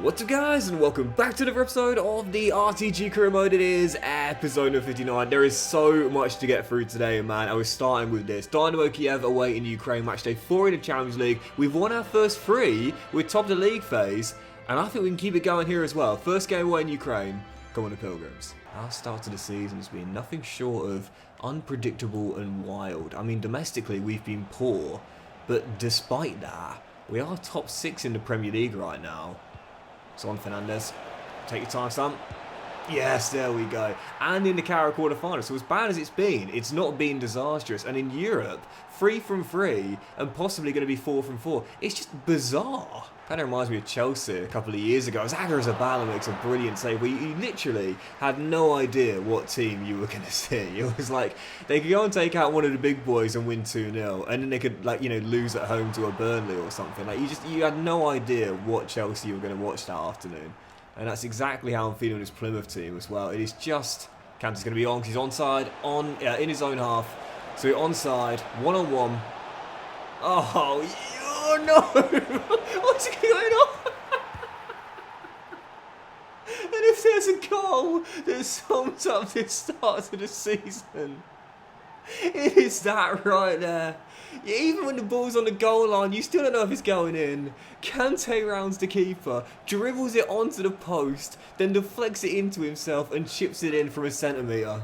What's up guys, and welcome back to another episode of the RTG career mode. It is episode number 59. There is so much to get through today, man. I was starting with this. Dynamo Kiev away in Ukraine, match day 4 in the Champions League. We've won our first 3, we're top of the league phase, and I think we can keep it going here as well. First game away in Ukraine. Come on the Pilgrims. Our start to the season has been nothing short of unpredictable and wild. I mean, domestically we've been poor, but despite that, we are top 6 in the Premier League right now. So on Fernandez, take your time, son. Yes, there we go. And in the Carabao quarter-final, so as bad as it's been, it's not been disastrous. And in Europe, 3 from 3 and possibly going to be 4 from 4. It's just bizarre. Kind of reminds me of Chelsea a couple of years ago. Zabala makes a brilliant save where you literally had no idea what team you were going to see. It was like they could go and take out one of the big boys and win 2-0, and then they could, like, you know, lose at home to a Burnley or something. Like you had no idea what Chelsea you were going to watch that afternoon. And that's exactly how I'm feeling with this Plymouth team as well. It is just Kante's going to be on because he's onside in his own half. So onside, 1-on-1. Oh no! What's going on? And if there's a goal that sums up this start to the season, it is that right there. Even when the ball's on the goal line, you still don't know if it's going in. Kante rounds the keeper, dribbles it onto the post, then deflects it into himself and chips it in from a centimetre.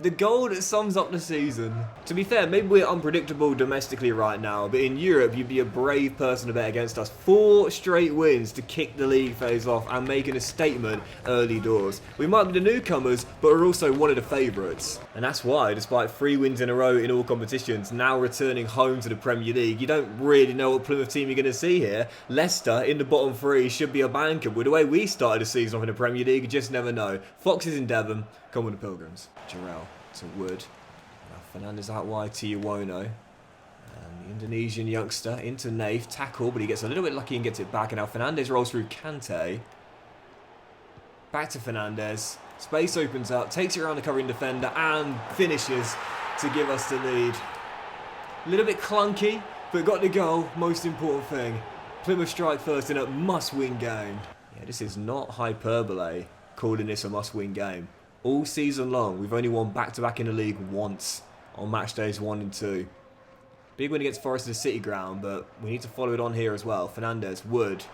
The goal that sums up the season. To be fair, maybe we're unpredictable domestically right now, but in Europe, you'd be a brave person to bet against us. 4 straight wins to kick the league phase off and making a statement early doors. We might be the newcomers, but we're also one of the favourites. And that's why, despite 3 wins in a row in all competitions, now returning home to the Premier League, you don't really know what Plymouth team you're going to see here. Leicester, in the bottom 3, should be a banker. With the way we started the season off in the Premier League, you just never know. Foxes in Devon, come on the Pilgrims. Jarrell to Wood. Fernandez out wide to Iwono. The Indonesian youngster into Nath. Tackle, but he gets a little bit lucky and gets it back. And now Fernandez rolls through Kante. Back to Fernandez. Space opens up, takes it around the covering defender and finishes to give us the lead. A little bit clunky, but got the goal. Most important thing. Plymouth strike first in a must-win game. Yeah, this is not hyperbole calling this a must-win game. All season long, we've only won back-to-back in the league once on match days 1 and 2. Big win against Forest at the City Ground, but we need to follow it on here as well. Fernandez, Wood,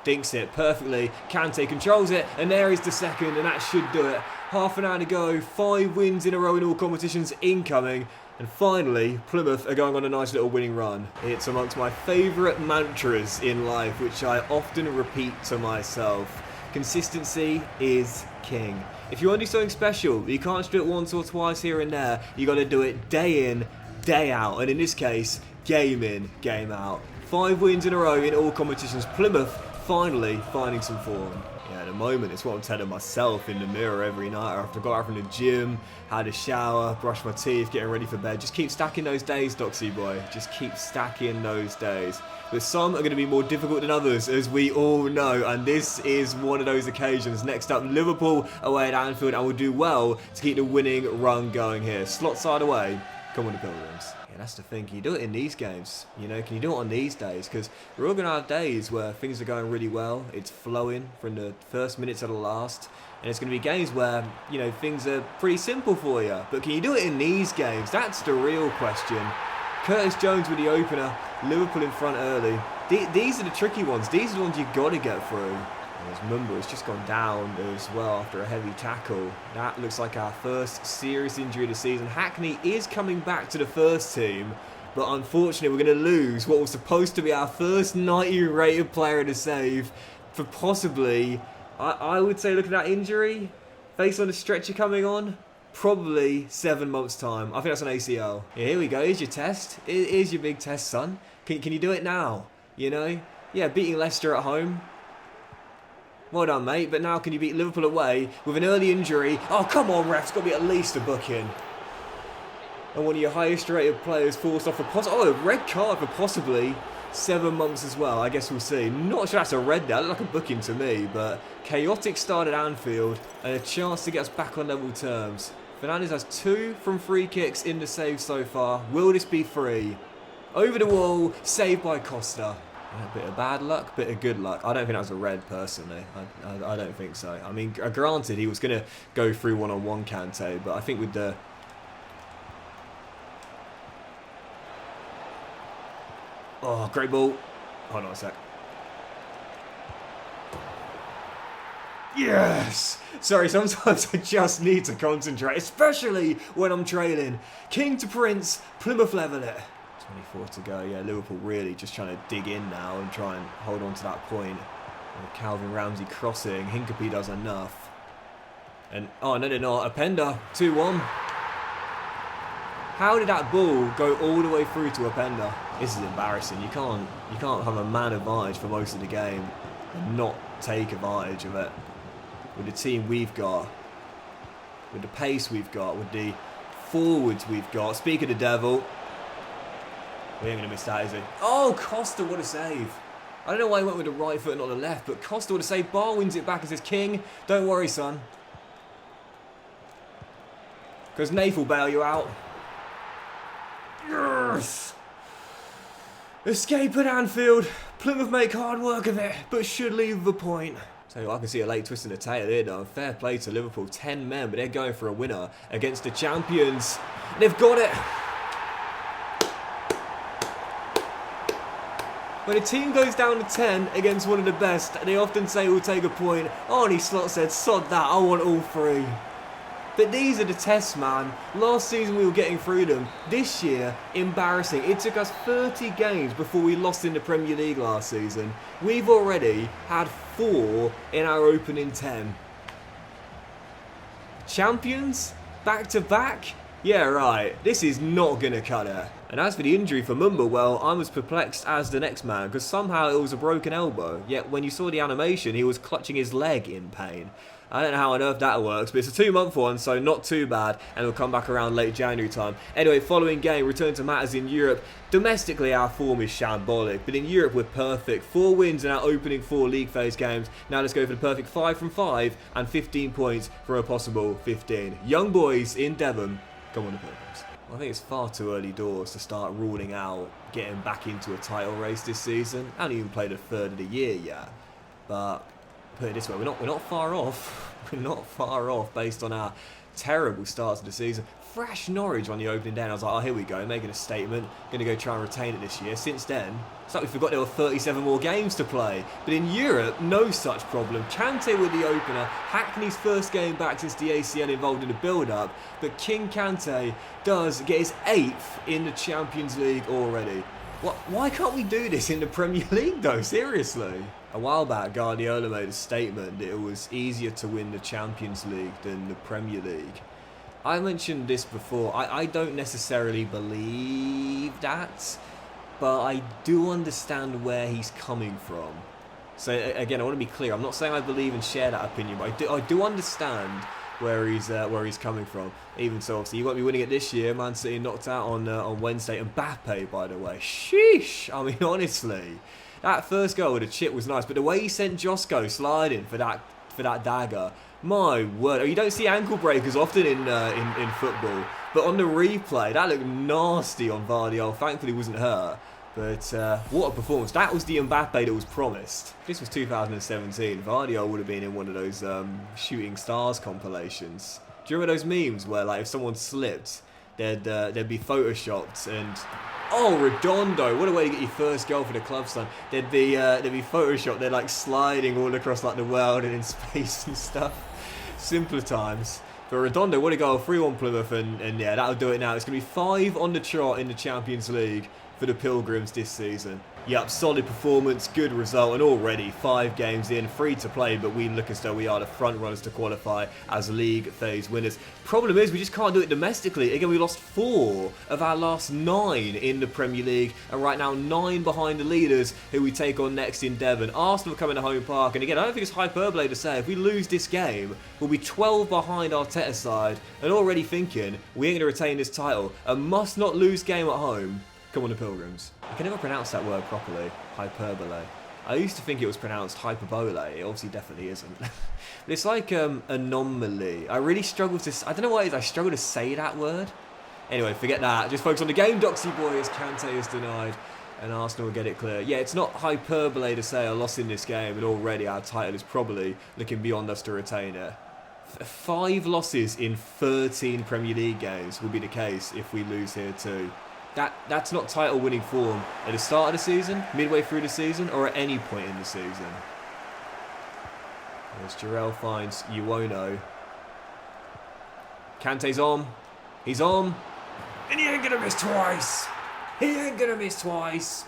dinks it perfectly. Kante controls it, and there is the second, and that should do it. Half an hour to go, 5 wins in a row in all competitions incoming. And finally, Plymouth are going on a nice little winning run. It's amongst my favourite mantras in life, which I often repeat to myself. Consistency is king. If you want to do something special, you can't just do it once or twice here and there. You got to do it day in, day out. And in this case, game in, game out. 5 wins in a row in all competitions. Plymouth finally finding some form. Yeah, at the moment, it's what I'm telling myself in the mirror every night after I got out from the gym, had a shower, brushed my teeth, getting ready for bed. Just keep stacking those days, Doxy boy. Just keep stacking those days. But some are going to be more difficult than others, as we all know, and this is one of those occasions. Next up, Liverpool away at Anfield, and we'll do well to keep the winning run going here. Slot side away, come on the Pilgrims. Yeah, that's the thing, can you do it in these games? You know, can you do it on these days? Because we're all going to have days where things are going really well, it's flowing from the first minute to the last, and it's going to be games where, you know, things are pretty simple for you. But can you do it in these games? That's the real question. Curtis Jones with the opener, Liverpool in front early. These are the tricky ones. These are the ones you've got to get through. And as Mumba has just gone down as well after a heavy tackle. That looks like our first serious injury of the season. Hackney is coming back to the first team, but unfortunately we're going to lose what was supposed to be our first 90 rated player to save for possibly, I would say, looking at that injury, based on the stretcher coming on, probably 7 months' time. I think that's an ACL. Yeah, here we go. Here's your test. Here's your big test, son. Can you do it now? You know? Yeah, beating Leicester at home. Well done, mate. But now can you beat Liverpool away with an early injury? Oh, come on, ref. It's got to be at least a booking. And one of your highest rated players forced off a red card for possibly 7 months as well. I guess we'll see. Not sure that's a red there. It looked like a booking to me, but chaotic start at Anfield and a chance to get us back on level terms. Fernandez has 2 from free kicks in the save so far. Will this be 3? Over the wall, saved by Costa. A bit of bad luck, bit of good luck. I don't think that was a red, personally. I don't think so. I mean, granted, he was going to go through one-on-one Kante, but I think with the... Oh, great ball. Hold on a sec. Yes! Sorry, sometimes I just need to concentrate, especially when I'm trailing. King to Prince, Plymouth level it. 24 to go. Yeah, Liverpool really just trying to dig in now and try and hold on to that point. Calvin Ramsey crossing. Hincapie does enough. And, oh, no, they're not. Openda, 2-1. How did that ball go all the way through to Openda? This is embarrassing. You can't have a man advantage for most of the game and not take advantage of it. With the team we've got, with the pace we've got, with the forwards we've got. Speak of the devil. We ain't going to miss that, is he? Oh, Costa, what a save. I don't know why he went with the right foot and not the left, but Costa would have saved. Bar wins it back and says, King, don't worry, son. Because Nath will bail you out. Yes! Escape at Anfield. Plymouth make hard work of it, but should leave the point. Tell you what, I can see a late twist in the tail here, though. Fair play to Liverpool. 10 men, but they're going for a winner against the champions. They've got it. When a team goes down to 10 against one of the best, they often say we'll take a point. Arnie Slot said, sod that, I want all three. But these are the tests, man. Last season we were getting through them. This year, embarrassing. It took us 30 games before we lost in the Premier League last season. We've already had 4 in our opening 10. Champions? Back to back? Yeah, right. This is not going to cut it. And as for the injury for Mumba, well, I'm as perplexed as the next man, because somehow it was a broken elbow. Yet when you saw the animation, he was clutching his leg in pain. I don't know how on earth that works, but it's a 2-month one, so not too bad, and it'll come back around late January time. Anyway, following game, return to matters in Europe. Domestically, our form is shambolic, but in Europe, we're perfect. 4 wins in our opening 4 league phase games. Now let's go for the perfect 5 from 5, and 15 points for a possible 15. Young boys in Devon, come on the Pilgrims. I think it's far too early doors to start ruling out getting back into a title race this season. I haven't even played a third of the year yet, but put it this way, we're not far off. We're not far off based on our terrible starts of the season. Thrash Norwich on the opening day, and I was like, oh, here we go, making a statement. Going to go try and retain it this year. Since then, it's like we forgot there were 37 more games to play. But in Europe, no such problem. Kante with the opener. Hackney's first game back since the ACL involved in the build-up. But King Kante does get his 8th in the Champions League already. Why can't we do this in the Premier League, though? Seriously. A while back, Guardiola made a statement that it was easier to win the Champions League than the Premier League. I mentioned this before. I don't necessarily believe that, but I do understand where he's coming from. So again, I want to be clear. I'm not saying I believe and share that opinion, but I do understand where he's coming from. Even so, obviously, you won't be winning it this year. Man City knocked out on Wednesday. Mbappe, by the way. Sheesh. I mean, honestly, that first goal with a chip was nice, but the way he sent Josko sliding for that dagger. My word, you don't see ankle breakers often in football, but on the replay, that looked nasty on Vardy. Thankfully, he wasn't hurt, but what a performance. That was the Mbappe that was promised. If this was 2017, Vardy would have been in one of those Shooting Stars compilations. Do you remember those memes where, like, if someone slipped, they'd be photoshopped and... Oh, Redondo, what a way to get your first goal for the club, son. They'd be photoshopped, they're like sliding all across like the world and in space and stuff. Simpler times. But Redondo, what a goal, 3-1 Plymouth, and yeah, that'll do it now. It's going to be 5 on the trot in the Champions League for the Pilgrims this season. Yep, solid performance, good result, and already 5 games in, free to play, but we look as though we are the front runners to qualify as league phase winners. Problem is, we just can't do it domestically. Again, we lost 4 of our last 9 in the Premier League, and right now 9 behind the leaders, who we take on next in Devon. Arsenal coming to Home Park, and again, I don't think it's hyperbole to say, if we lose this game, we'll be 12 behind Arteta's side, and already thinking, we ain't going to retain this title. A must not lose game at home. Come on the Pilgrims. I can never pronounce that word properly. Hyperbole. I used to think it was pronounced hyperbole. It obviously definitely isn't. But it's like anomaly. I really struggle to... I don't know why it is. I struggle to say that word. Anyway, forget that. Just focus on the game, Doxy boy, as Kante is denied. And Arsenal will get it clear. Yeah, it's not hyperbole to say a loss in this game, and already our title is probably looking beyond us to retain it. 5 losses in 13 Premier League games will be the case if we lose here too. That's not title winning form at the start of the season, midway through the season, or at any point in the season. As Jarrell finds Iwono. Kante's on. He's on. And he ain't going to miss twice. He ain't going to miss twice.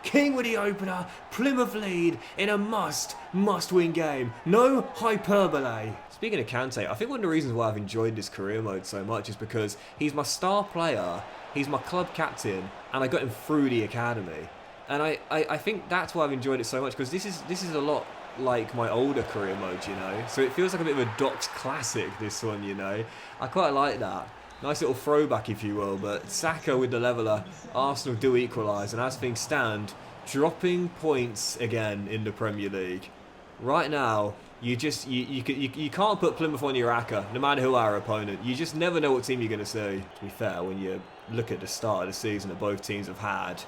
King with the opener. Plymouth lead in a must-win game. No hyperbole. Speaking of Kante, I think one of the reasons why I've enjoyed this career mode so much is because he's my star player, he's my club captain, and I got him through the academy. And I think that's why I've enjoyed it so much, because this is a lot like my older career mode, you know. So it feels like a bit of a Docks classic, this one, you know. I quite like that. Nice little throwback, if you will. But Saka with the leveller. Arsenal do equalise, and as things stand, dropping points again in the Premier League. Right now, you can't put Plymouth on your ACCA, no matter who our opponent. You just never know what team you're going to see. To be fair, when you look at the start of the season that both teams have had,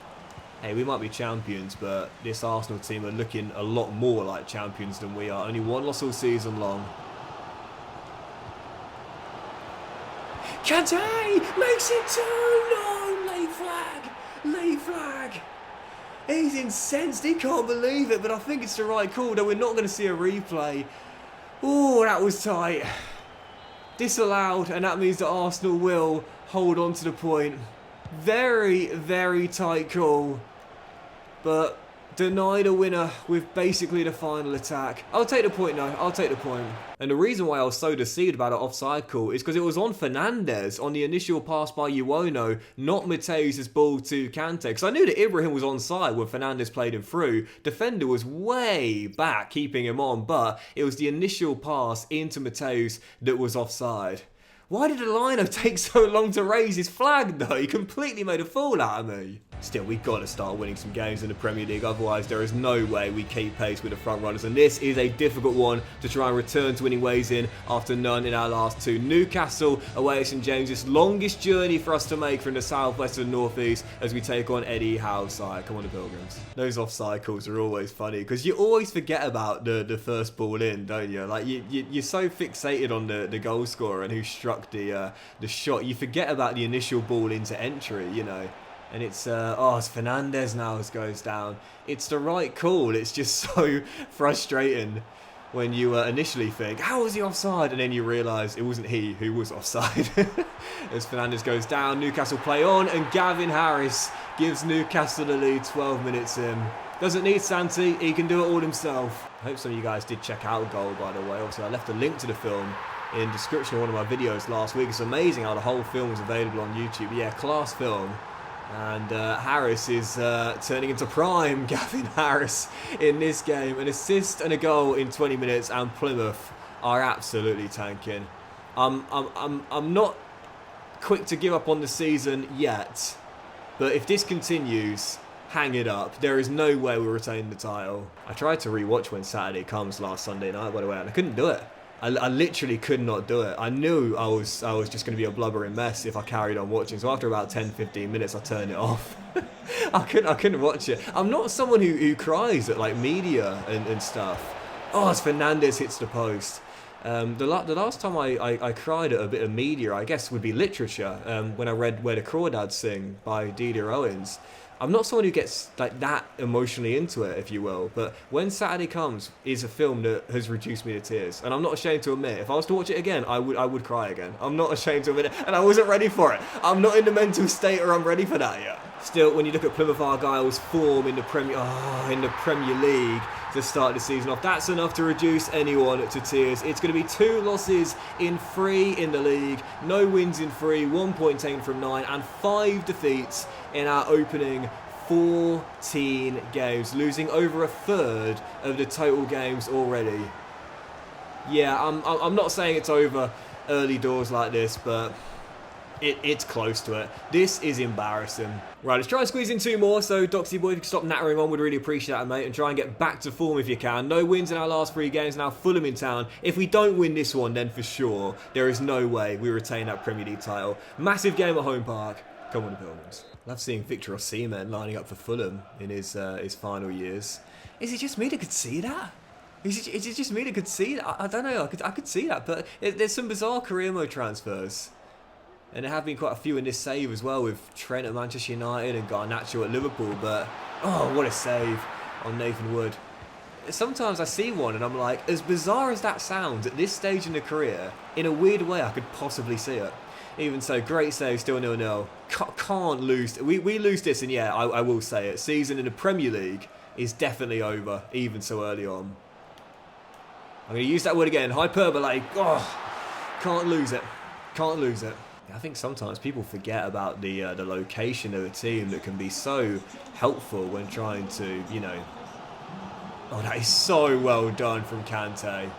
hey, we might be champions, but this Arsenal team are looking a lot more like champions than we are. Only 1 loss all season long. Kante makes it 2! No! Late flag! Late flag! He's incensed. He can't believe it, but I think it's the right call, though we're not going to see a replay. Oh, that was tight. Disallowed, and that means that Arsenal will hold on to the point. Very, very tight call. But denied a winner with basically the final attack. I'll take the point, though. I'll take the point. And the reason why I was so deceived about an offside call is because it was on Fernandes on the initial pass by Iwono, not Mateus' ball to Kante. Because I knew that Ibrahim was onside when Fernandes played him through. Defender was way back, keeping him on, but it was the initial pass into Mateus that was offside. Why did the lino take so long to raise his flag, though? He completely made a fool out of me. Still, we've got to start winning some games in the Premier League, otherwise there is no way we keep pace with the front runners, and this is a difficult one to try and return to winning ways in after none in our last 2. Newcastle away at St James's, longest journey for us to make from the southwest to the northeast as we take on Eddie Howe's side. Come on, the Pilgrims. Those offside calls are always funny because you always forget about the first ball in, don't you? Like you're so fixated on the goal scorer and who struck the shot, you forget about the initial ball into entry, you know. And it's Fernandes now goes down. It's the right call. It's just so frustrating when you initially think, how was he offside? And then you realise it wasn't he who was offside. As Fernandes goes down, Newcastle play on, and Gavin Harris gives Newcastle the lead 12 minutes in. Doesn't need Santi, he can do it all himself. I hope some of you guys did check out Goal, by the way. Also, I left a link to the film in the description of one of my videos last week. It's amazing how the whole film is available on YouTube. Yeah, class film. And Harris is turning into prime Gavin Harris in this game. An assist and a goal in 20 minutes, and Plymouth are absolutely tanking. I'm not quick to give up on the season yet, but if this continues, hang it up. There is no way we'll retain the title. I tried to rewatch When Saturday Comes last Sunday night, by the way, and I couldn't do it. I literally could not do it. I knew I was just going to be a blubbering mess if I carried on watching. So after about 10-15 minutes, I turned it off. I couldn't watch it. I'm not someone who cries at like media and stuff. Oh, as Fernandes hits the post. The last time I cried at a bit of media, I guess, would be literature. When I read Where the Crawdads Sing by Delia Owens. I'm not someone who gets like that emotionally into it, if you will, but When Saturday Comes is a film that has reduced me to tears, and I'm not ashamed to admit, if I was to watch it again, I would cry again. I'm not ashamed to admit it, and I wasn't ready for it. I'm not in the mental state or I'm ready for that yet. Still, when you look at Plymouth Argyle's form in the Premier League to start the season off, that's enough to reduce anyone to tears. It's going to be 2 losses in 3 in the league, no wins in 3, 1 point taken from 9, and 5 defeats in our opening 14 games, losing over a third of the total games already. Yeah, I'm not saying it's over early doors like this, but it's close to it. This is embarrassing. Right, let's try and squeeze in 2 more. So, Doxy boy, if you could stop nattering on, would really appreciate that, mate, and try and get back to form if you can. No wins in our last 3 games, now Fulham in town. If we don't win this one, then for sure, there is no way we retain that Premier League title. Massive game at Home Park. Come on, the Pilgrims. Love seeing Victor Osimhen lining up for Fulham in his final years. Is it just me that could see that? Is it just me that could see that? I don't know. I could see that, but there's some bizarre career mode transfers. And there have been quite a few in this save as well, with Trent at Manchester United and Garnacho at Liverpool. But, oh, what a save on Nathan Wood. Sometimes I see one and I'm like, as bizarre as that sounds at this stage in the career, in a weird way I could possibly see it. Even so, great save, still 0-0. Can't lose. We lose this, and yeah, I will say it. Season in the Premier League is definitely over, even so early on. I'm going to use that word again. Hyperbole. Oh, can't lose it. Can't lose it. I think sometimes people forget about the location of a team that can be so helpful when trying to, you know... Oh, that is so well done from Kante.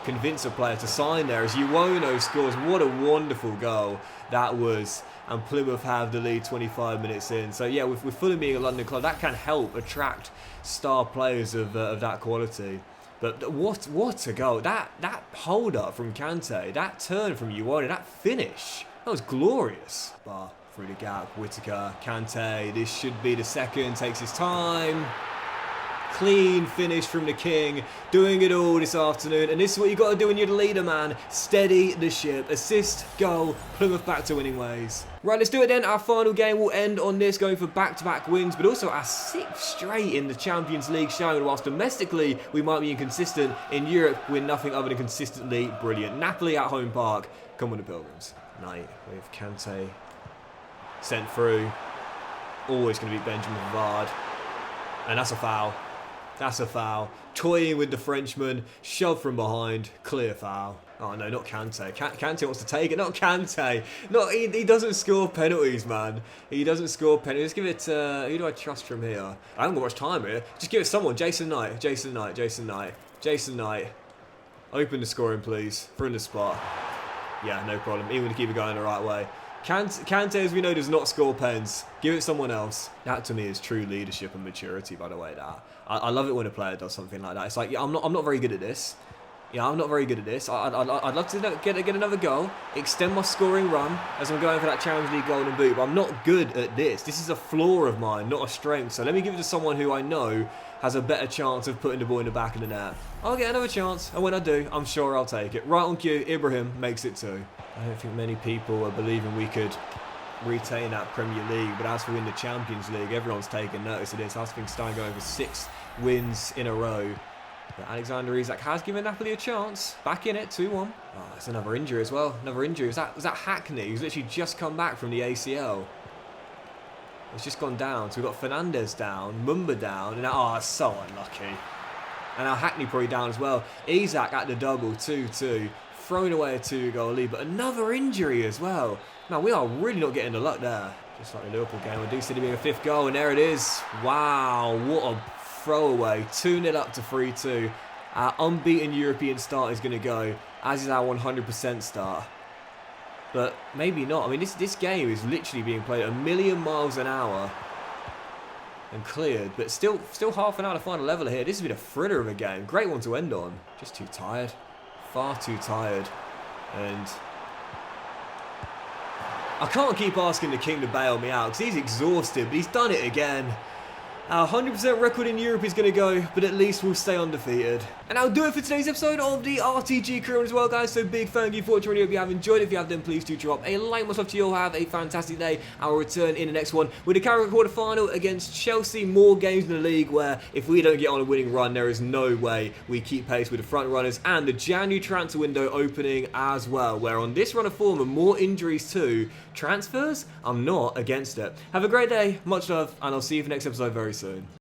Convince a player to sign there as Iwono scores. What a wonderful goal that was. And Plymouth have the lead 25 minutes in. So yeah, with Fulham being a London club, that can help attract star players of that quality. But what a goal. That hold up from Kante, that turn from Iwono, that finish, that was glorious. Bar through the gap, Whittaker, Kante, this should be the second, takes his time. Clean finish from the King, doing it all this afternoon, and this is what you got to do when you're the leader, man. Steady the ship, assist, goal, Plymouth back to winning ways. Right, let's do it then. Our final game will end on this, going for back-to-back wins, but also our 6th straight in the Champions League, showing whilst domestically we might be inconsistent, in Europe we're nothing other than consistently brilliant. Napoli at home park, come on the Pilgrims. Knight with Kante sent through, always going to beat Benjamin Pavard, and that's a foul. That's a foul. Toying with the Frenchman. Shove from behind. Clear foul. Oh, no, not Kante. Kante wants to take it. Not Kante. No, he doesn't score penalties, man. He doesn't score penalties. Let's give it... who do I trust from here? I haven't got much time here. Just give it someone. Jason Knight. Jason Knight. Jason Knight. Jason Knight. Open the scoring, please. For in the spot. Yeah, no problem. Even to keep it going the right way. Kante, as we know, does not score pens. Give it someone else. That, to me, is true leadership and maturity, by the way, that. I love it when a player does something like that. It's like, yeah, I'm not very good at this. Yeah, I'm not very good at this. I'd love to get another goal, extend my scoring run as I'm going for that Champions League golden boot, but I'm not good at this. This is a flaw of mine, not a strength. So let me give it to someone who I know has a better chance of putting the ball in the back of the net. I'll get another chance, and when I do, I'm sure I'll take it. Right on cue, Ibrahim makes it 2. I don't think many people are believing we could retain that Premier League, but as for win the Champions League, everyone's taking notice of this. I think Stein going for 6 wins in a row. But Alexander Isak has given Napoli a chance. Back in it, 2-1. Oh, it's another injury as well. Another injury. Was that Hackney, who's literally just come back from the ACL? It's just gone down. So we've got Fernandez down, Mumba down, and now, it's so unlucky. And now Hackney probably down as well. Isak at the double, 2-2. Thrown away a 2-goal lead, but another injury as well. Now, we are really not getting the luck there. Just like the Liverpool game, we do see there being a 5th goal, and there it is. Wow, what a throwaway. 2-0 up to 3-2. Our unbeaten European start is going to go, as is our 100% start. But maybe not. I mean, this game is literally being played at 1,000,000 miles an hour and cleared, but still half an hour to find a leveler here. This has been a thriller of a game. Great one to end on. Just too tired. Far too tired. And I can't keep asking the King to bail me out because he's exhausted, but he's done it again. Our 100% record in Europe is going to go, but at least we'll stay undefeated. And that'll do it for today's episode of the RTG crew as well, guys. So big thank you for watching. Hope you have enjoyed it. If you have, then please do drop a like. Much love to you all. Have a fantastic day. I will return in the next one with the Carabao quarter final against Chelsea. More games in the league where if we don't get on a winning run, there is no way we keep pace with the front runners. And the January transfer window opening as well, where on this run of form and more injuries too, transfers, I'm not against it. Have a great day. Much love, and I'll see you for the next episode very soon.